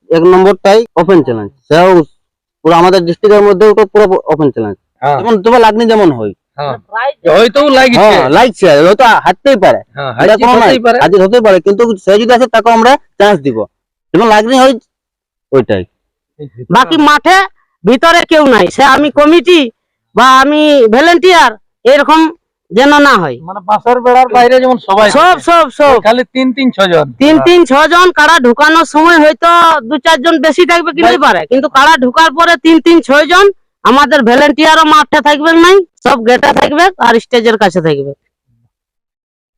এক নম্বরটাই open challenge, সেটাও পুরো আমাদের ডিস্ট্রিক্টের মধ্যে ওটা পুরো ওপেন চ্যালেঞ্জ। যেমন তোমার লাগনি যেমন হয় হয়তো লাগছে, হয়তো হাঁটতেই পারে, হাজির হতেই পারে, কিন্তু সে যদি আসে তাকে আমরা চান্স দিব। যেমন লাগনি হয় ওইটাই। বাকি মাঠে ভিতরে কেউ নাই, সে আমি কমিটি বা আমি ভলেন্টিয়ার এরকম যেন না হয়। মানে বাসার বেড়ার বাইরে যেমন সবাই সব সব সব খালি 3-6 জন 3-6 জন কারা ঢুকানোর সময় হয়তো 2-4 জন বেশি থাকবে কিনতে পারে, কিন্তু কারা ঢুকার পরে 3-6 জন আমাদের ভলেন্টিয়ারও মাঠে থাকবে নাই, সব গেটে থাকবে আর স্টেজের কাছে থাকবে।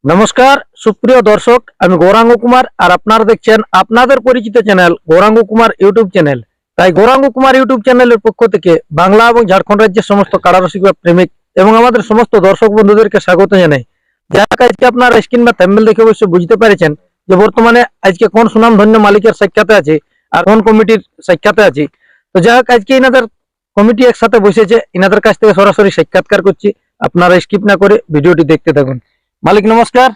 নমস্কার সুপ্রিয় দর্শক, আমি গৌরাঙ্গ কুমার আর আপনারা দেখছেন আপনাদের পরিচিত channel Gouranga Kumar YouTube channel. তাই গৌরাঙ্গ কুমার ইউটিউব চ্যানেলের পক্ষ থেকে বাংলা এবং ঝাড়খণ্ড রাজ্যের সমস্ত কারারসিক বা প্রেমিক এবং আমাদের সমস্ত দর্শক বন্ধুদেরকে স্বাগত জানাই। যাক আজকে আপনারা স্ক্রিন বা থাম্বনেল দেখে অবশ্যই বুঝতে পেরেছেন যে বর্তমানে আজকে কোন সুনামধন্য মালিকের সাক্ষাতে আছে আর কোন কমিটির সাক্ষাতে আছে। তো যাক আজকে এনাদের কমিটি একসাথে বসেছে, এনাদের কাছ থেকে সরাসরি সাক্ষাৎকার করছি। আপনারা স্কিপ না করে ভিডিওটি দেখতে থাকুন। মালিক নমস্কার।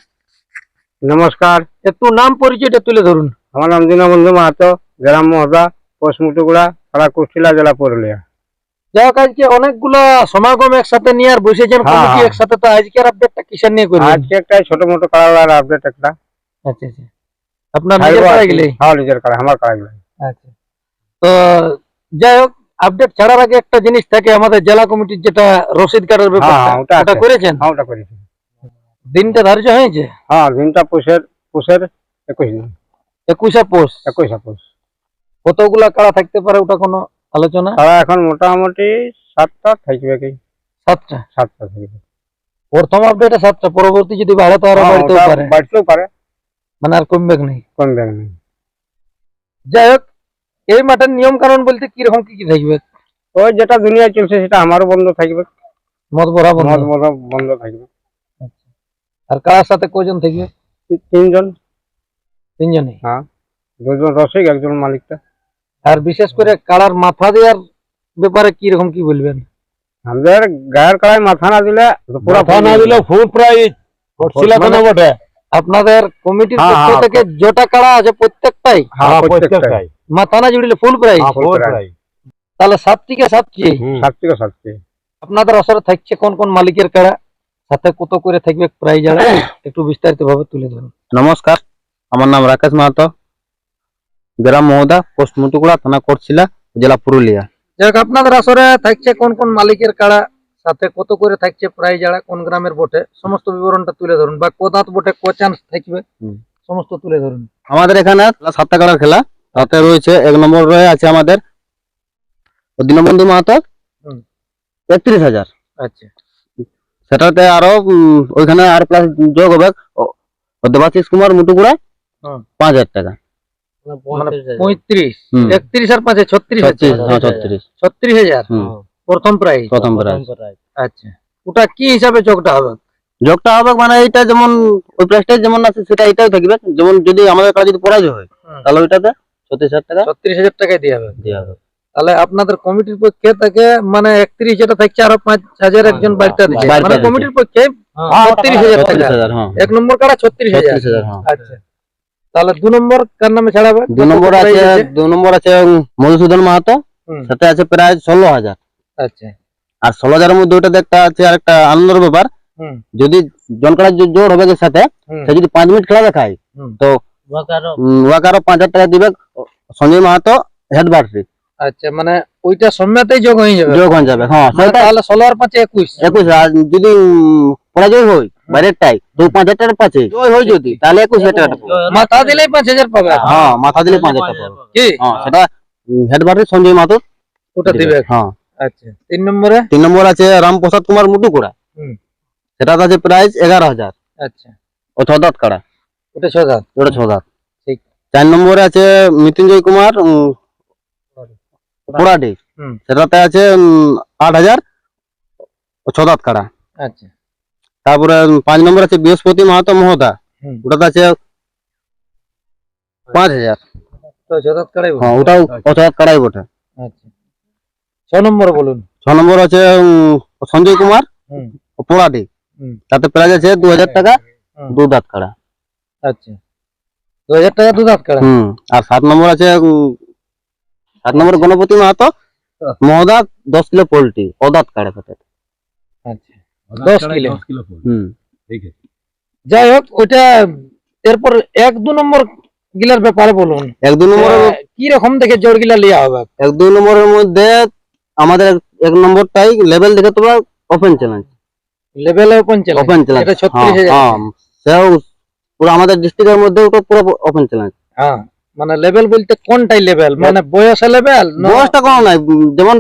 নমস্কার, একটু নাম পরিচয়টা তুলে ধরুন। আমার নাম দীনবন্ধু মাহাতো, গ্রাম মহদা, পোস্ট মুটুগুড়া, থানা কুষ্টিলা, জেলা পুরুলিয়া। যাক আজকে অনেকগুলা সমাগম একসাথে নিয়ে আর বসেছেন কমিটি একসাথে, তো আজকের আপডেটটা কিসের নিয়ে করবেন? আজকে একটা ছোট মোটো কারাগার আপডেট একটা। আচ্ছা আচ্ছা, আপনার নিজের কারা গেলে? হ্যাঁ নিজের কারা, আমার কারা গেলে। আচ্ছা, তো যাই হোক, আপডেট ছাড়ার আগে একটা জিনিস থাকে আমাদের জেলা কমিটির, যেটা রসিদ কার্ডের ব্যাপার, ওটা করেছেন? হ্যাঁ ওটা করেছি। দিনটা ধার্য হয়েছে? হ্যাঁ দিনটা পুষের 21 দিন। 21 পৌষ। 21 পৌষ। কতগুলা কারা থাকতে পারে ওটা কোনো আলোচনা? কারা এখন মোটামুটি 7টা থাকবে কি? 7টা। 7টা থাকবে। প্রথম আপডেটে 7টা, পরবর্তী যদি বাড়ে তো আরো বাড়তেও পারে, মানে আর কমবে নেই। কমবে না। যাই হোক, এই মাঠের নিয়ম কানুন বলতে কিরকম কি কি থাকবে? ওই যেটা দুনিয়ায় চলছে সেটা আমারও বন্ধ থাকবে। মদ ভরা বন্ধ থাকবে। আর কার সাথে কজন থাকবে? 3 জন। 3 জনই? হ্যাঁ, 2 জন রসিক, 1 জন মালিকটা। আর বিশেষ করে কালার মাথা দেওয়ার ব্যাপারে কি রকম কি বলবেন? আমাদের গায়ের কাড়ায় মাথা না দিলে ফুল প্রাইজ করছিলা কেন বটে? আপনাদের কমিটির পক্ষ থেকে যেটা কাড়া আছে প্রত্যেকটাই মাথা না জুড়লে ফুল প্রাইজ। তাহলে 7 থেকে 7 কি? 7 থেকে 7 কি? আপনাদের আসরে থাকছে কোন কোন মালিকের কাড়া, সাথে কত করে থাকবে প্রাইজ, একটু বিস্তারিত ভাবে তুলে ধরুন। নমস্কার, আমার নাম রাকেশ মাহাতো, গ্রাম মহদা, পোস্ট মুটুগুড়া, থানা কোটশিলা, জেলা পুরুলিয়া। যাক আপনাদের আসরে থাকছে কোন কোন মালিকের কাড়া, সাথে কত করে থাকছে প্রাইজ, কোন গ্রামের বটে, সমস্ত বিবরণটা তুলে ধরুন। বা কোদাত বটে ক চান্স থাকবে সমস্ত তুলে ধরুন। আমাদের এখানে 7টা কাড়ার খেলা, তাতে রয়েছে 1 নম্বর আছে আমাদের দীনবন্ধু মাহাতো, 31,000। আচ্ছা, সেটাতে আরো ওইখানে আর প্লাস যোগ হবে দেবাশিস কুমার মুটুগুড়া, 5,000 টাকা। মানে 35, 31 আর 5 36। 36,000 প্রথম প্রাইজ। আচ্ছা, ওটা কি হিসাবে যোগটা হবে? যোগটা হবে মানে এইটা যেমন ওই প্রাইসটা যেমন আছে সেটা এটাও থাকবে। যেমন যদি আমাদের কাছে যদি পরাজয় হয় তাহলে ওইটাতে 36,000 টাকা। 36,000 টাকায় দেওয়া হবে। তাহলে আপনাদের কমিটির পক্ষে থেকে মানে 31 যেটা থাকছে আরো 5,000 একজন বাড়িতে দিচ্ছে, মানে কমিটির পক্ষে 36,000 টাকা। 1 নম্বর কাড়া 36,000। আচ্ছা, তাহলে 2 নম্বর কার নামে ছাড়াবে? 2 নম্বর আছে মধুসূদন মাহাতো, সাথে আছে প্রায় 16,000। আচ্ছা, আর 16,000 এর মধ্যে ওটা দেখতে আছে আর একটা আনন্দের ব্যাপার, যদি জনকার জোর হবে এর সাথে সে যদি 5 মিনিট খেলা দেখায় তো ওয়াকারও 5,000 টাকা দিবে সঞ্জয় মাহাতো হেড বার্সি। আচ্ছা, মানে ওইটা সম্মতেই যোগ হয়ে যাবে। হ্যাঁ, তাহলে 16 আর 5 21। আর যদি পরাজয় হয় বাইরেরটাই তো 5,000 টাকা পাচ্ছে, জয় হয় যদি তাহলে 21,000 টাকা মাথা দিলেই 5,000 পাবে। হ্যাঁ, মাথা দিলে 5,000 টাকা পাবে। কি? হ্যাঁ, সেটা হেড বার্সি সঞ্জয় মাহাতো ওটা দিবে। হ্যাঁ। আচ্ছা, 3 নম্বর আছে রামপ্রসাদ কুমার মুটুকুড়া, সেটা আছে প্রাইস 11,000। আচ্ছা, ও 6 দাঁত কাড়া, ওটা 6 দাঁত। ঠিক। 4 নম্বরে আছে মৃত্যুঞ্জয় কুমার পোড়াডি, সেটাতে আছে 8,000 ও 6 দাঁত কাড়া। আচ্ছা, তারপরে 5 নম্বর আছে বৃহস্পতি মাহাতো মহদা, ওটাতে আছে 5,000। তো 6 দাঁত কাড়াই। হ্যাঁ, ওটাও 6 দাঁত কাড়াই বটে। আচ্ছা, 6 নম্বর বলুন। 6 নম্বর আছে সঞ্জয় কুমার পোড়াডি, তাতে প্রাইস আছে 2,000 টাকা 2 দাঁত কাড়া। আচ্ছা, 2,000 টাকা 2 দাঁত কাড়া। আর 7 নম্বর আছে 7 নম্বর গণপতি মাহাতো মহদা 10 কিলো পোল্ট্রি অদাত কাড়ে থাকে। আচ্ছা 10 কিলো। হুম যাই হোক ওইটা এরপর 1-2 নম্বর গিলার ব্যাপারে বলুন। 1-2 নম্বরের কি রকম দেখে জোর গিলা লিয়া হবে? 1-2 নম্বরের মধ্যে আমাদের 1 নম্বরটাই লেভেল দেখে তোমরা ওপেন চ্যালেঞ্জ। লেভেলে ওপেন চ্যালেঞ্জ। ওপেন চ্যালেঞ্জ এটা 36,000। সেও পুরো আমাদের ডিস্ট্রিক্টের মধ্যে ওটা পুরো ওপেন চ্যালেঞ্জ। হ্যাঁ মানে লেভেল বলতে কোনটাই লেভেল মানে বয়সের লেভেল না বয়সটা কোনো নাই, যেমন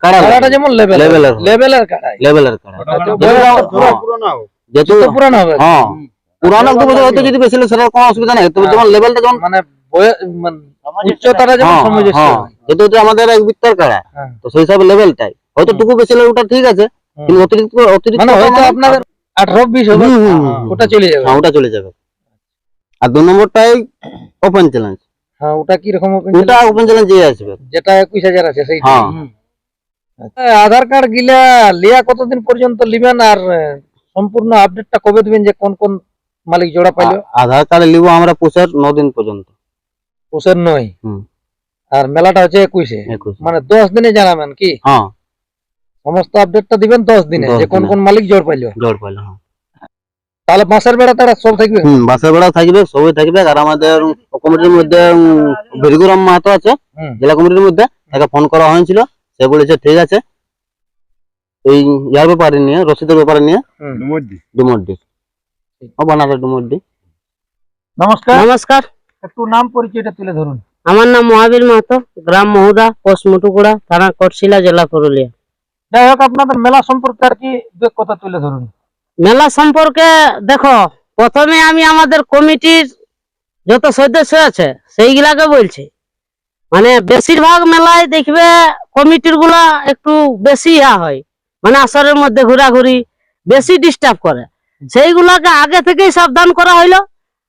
কাড়াটা যেমন লেভেল লেভেলের লেভেলের কাড়াই লেভেলের কাড়া যেহেতু পুরানো হবে। হ্যাঁ পুরানো হয়তো যদি বেশি হলে সেটা কোনো অসুবিধা নাই, তবে যেমন লেভেলটা যেমন মানে উচ্চতাটা যেমন সামঞ্জস্য হয়। যেহেতু এটা আমাদের এক বিত্তর কাড়া, হ্যাঁ। তো সেই হিসাবে লেভেলটাই হয়তো টুকু বেশি হলে ওটা ঠিক আছে, কিন্তু অতিরিক্ত মানে হয়তো আপনাদের 18-20 হবে ওটা চলে যাবে। ওটা চলে যাবে। আর 2 নম্বরটাই ওপেন চ্যালেঞ্জ। হ্যাঁ ওটা কি রকম ওপেন ওটা ওপেন চ্যালেঞ্জ আসবে যেটা 21,000 আছে সেইটা। হ্যাঁ আচ্ছা, আধার কার্ড গিলা লিয়া কতদিন পর্যন্ত লিবেন আর সম্পূর্ণ আপডেটটা কবে দিবেন যে কোন কোন মালিক জোড়া পাইলো? আধার কার্ড নিব আমরা পুষের 9 দিন পর্যন্ত। পুষের 9 হুম। আর মেলাটা হচ্ছে 21-এ 21 মানে 10 দিনে জানাবেন কি? হ্যাঁ সমস্ত আপডেটটা দিবেন 10 দিনে 10 যে কোন দিনে। কোন মালিক জোর পাইলো। জোর পাইলো। হ্যাঁ তাহলে মাসের বেড়া তারা সব থাকবে। বাসের বেড়াও থাকবে, সবই থাকবে। আর আমাদের কমিটির মধ্যে ভেরিগুরাম মাহাতো আছে জেলা কমিটির মধ্যে, তাকে ফোন করা হয়েছিল, সে বলেছে ঠিক আছে এই ইয়ার ব্যাপারে নিয়ে রসিদের ব্যাপারে নিয়ে ডুমড্ডি বানাবে ডুমড্ডি। নমস্কার। নমস্কার, একটু নাম পরিচয়টা তুলে ধরুন। আমার নাম মহাবীর মাহাতো, গ্রাম মহুদা, পোস্ট মুটুকুড়া, থানা কোটশিলা, জেলা পুরুলিয়া। যাই হোক আপনাদের মেলা সম্পর্কে আর কি দু কথা তুলে ধরুন। মেলা সম্পর্কে দেখো, প্রথমে আমি আমাদের কমিটির যত সদস্য আছে সেইগুলাকে বলছি, মানে বেশিরভাগ মেলায় দেখবে কমিটির গুলা একটু বেশি হয়, মানে আসরের মধ্যে ঘোরাঘুরি বেশি ডিস্টার্ব করে, সেইগুলাকে আগে থেকেই সাবধান করা হইলো।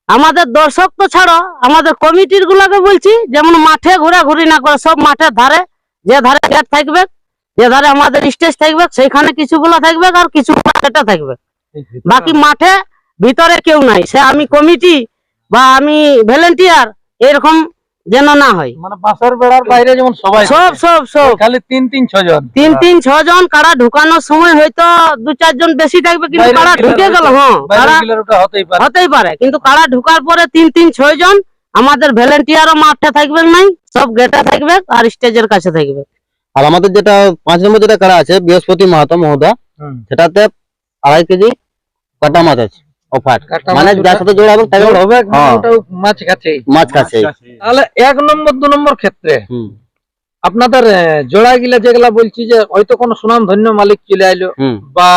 আমাদের দর্শক তো ছাড়ো, আমাদের কমিটির গুলাকে বলছি যেমন মাঠে ঘোরাঘুরি না করে, সব মাঠের ধারে, যে ধারে গেট থাকবে, যে ধারে আমাদের স্টেজ থাকবে সেইখানে কিছুগুলো থাকবে আর কিছু সেটা থাকবে, বাকি মাঠে ভিতরে কেউ নাই। সে আমি কমিটি বা আমি ভলেন্টিয়ার এরকম যেন না হয়। মানে বাসের বেড়ার বাইরে যেমন সবাই সব সব সব খালি 3-6 জন 3-6 জন কারা ঢুকানোর সময় হয়তো 2-4 জন বেশি থাকবে, কিন্তু কারা ঢুকে গেল হ্যাঁ ওটা হতেই পারে, কিন্তু কারা ঢুকার পরে 3-6 জন আমাদের ভলেন্টিয়ারও মাঠে থাকবে নাই, সব গেটে থাকবে আর স্টেজের কাছে থাকবে। আর আমাদের যেটা 5 নম্বর যেটা কাড়া আছে বৃহস্পতি মাহাতো মহোদা, সেটাতে 2.5 কেজি কাটা মাছ আছে অফার, মানে যার সাথে জোড়া হবে তাকে হবে হ্যাঁ। মাছ কাছে মাছ কাছে। তাহলে 1 নম্বর 2 নম্বর ক্ষেত্রে আপনাদের জোড়া গিলা যেগুলা বলছি যে হয়তো কোনো সুনাম ধন্য মালিক চলে আইলো বা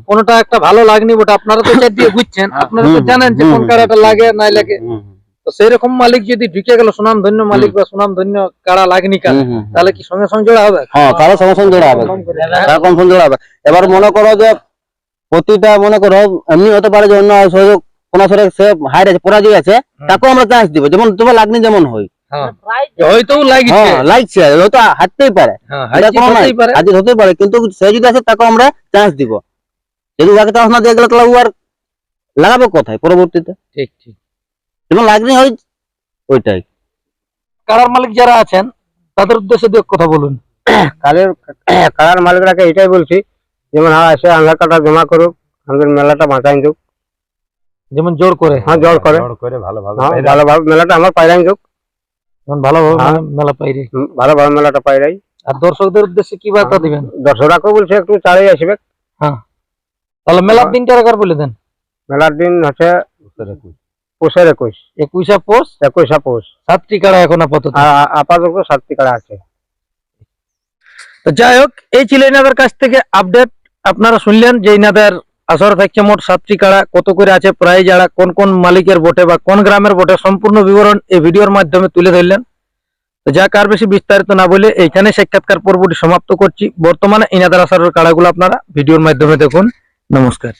কোনটা একটা ভালো লাগনি, ওটা আপনারা তো চার দিয়ে বুঝছেন, আপনারা তো জানেন যে কোন কাড়াটা লাগে না লাগে, তো সেই রকম মালিক যদি ঢুকে গেল সুনাম ধন্য মালিক বা সুনাম ধন্য কাড়া লাগনি কাড়া, তাহলে কি সঙ্গে সঙ্গে জোড়া হবে? হ্যাঁ তাহলে সঙ্গে সঙ্গে জোড়া হবে, তাহলে কনফার্ম জোড়া হবে। এবার মনে করো যে প্রতিটা মনে করো এমনি হতে পারে যে অন্য সহযোগ কোন আসরে সে হাইড আছে পরাজয় আছে, তাকেও আমরা চান্স দিব, যেমন তোমার লাগনি যেমন হয় হয়তো লাগছে লাগছে হয়তো হারতেই পারে, হাজির হতেই পারে, কিন্তু সে যদি আছে তাকে আমরা চান্স দিব। যদি তাকে চান্স না দিয়ে গেলে তাহলে ও আর লাগাবে কোথায় পরবর্তীতে? ঠিক ঠিক যেমন লাগনি হয় ওইটাই। কাড়ার মালিক যারা আছেন তাদের উদ্দেশ্যে দু কথা বলুন। কাড়ার মালিকরাকে এটাই বলছি, যেমন এসে আধার কার্ডটা জমা করুক, আমাদের মেলাটা বাঁচাই দিক, যেমন জোর করে হ্যাঁ জোর করে ভালোভাবে মেলাটা আমার পাইরাই দিক, ভালোভাবে মেলা পাইরে ভালোভাবে মেলাটা পাইরাই। আর দর্শকদের উদ্দেশ্যে কি বার্তা দিবেন? দর্শকরাকেও বলছে একটু চালিয়ে আসবে। হ্যাঁ তাহলে মেলার দিনটা একবার বলে দেন। মেলার দিন হচ্ছে পৌষের 21 পৌষ 7টি কাড়া এখন আপাতত 7টি কাড়া আছে। তো যাই হোক, এই ছিল এনাদের কাছ থেকে আপডেট। আপনারা শুনলেন যে এনাদের আসর থাকছে মোট 7টি কাড়া, কত করে আছে প্রাইজ, যারা কোন কোন মালিকের বটে বা কোন গ্রামের বটে, সম্পূর্ণ বিবরণ এই ভিডিওর মাধ্যমে তুলে ধরলেন। তো যাক আর বেশি বিস্তারিত না বলে এইখানে সাক্ষাৎকার পর্বটি সমাপ্ত করছি। বর্তমানে এনাদের আসরের কাড়াগুলো আপনারা ভিডিওর মাধ্যমে দেখুন। নমস্কার।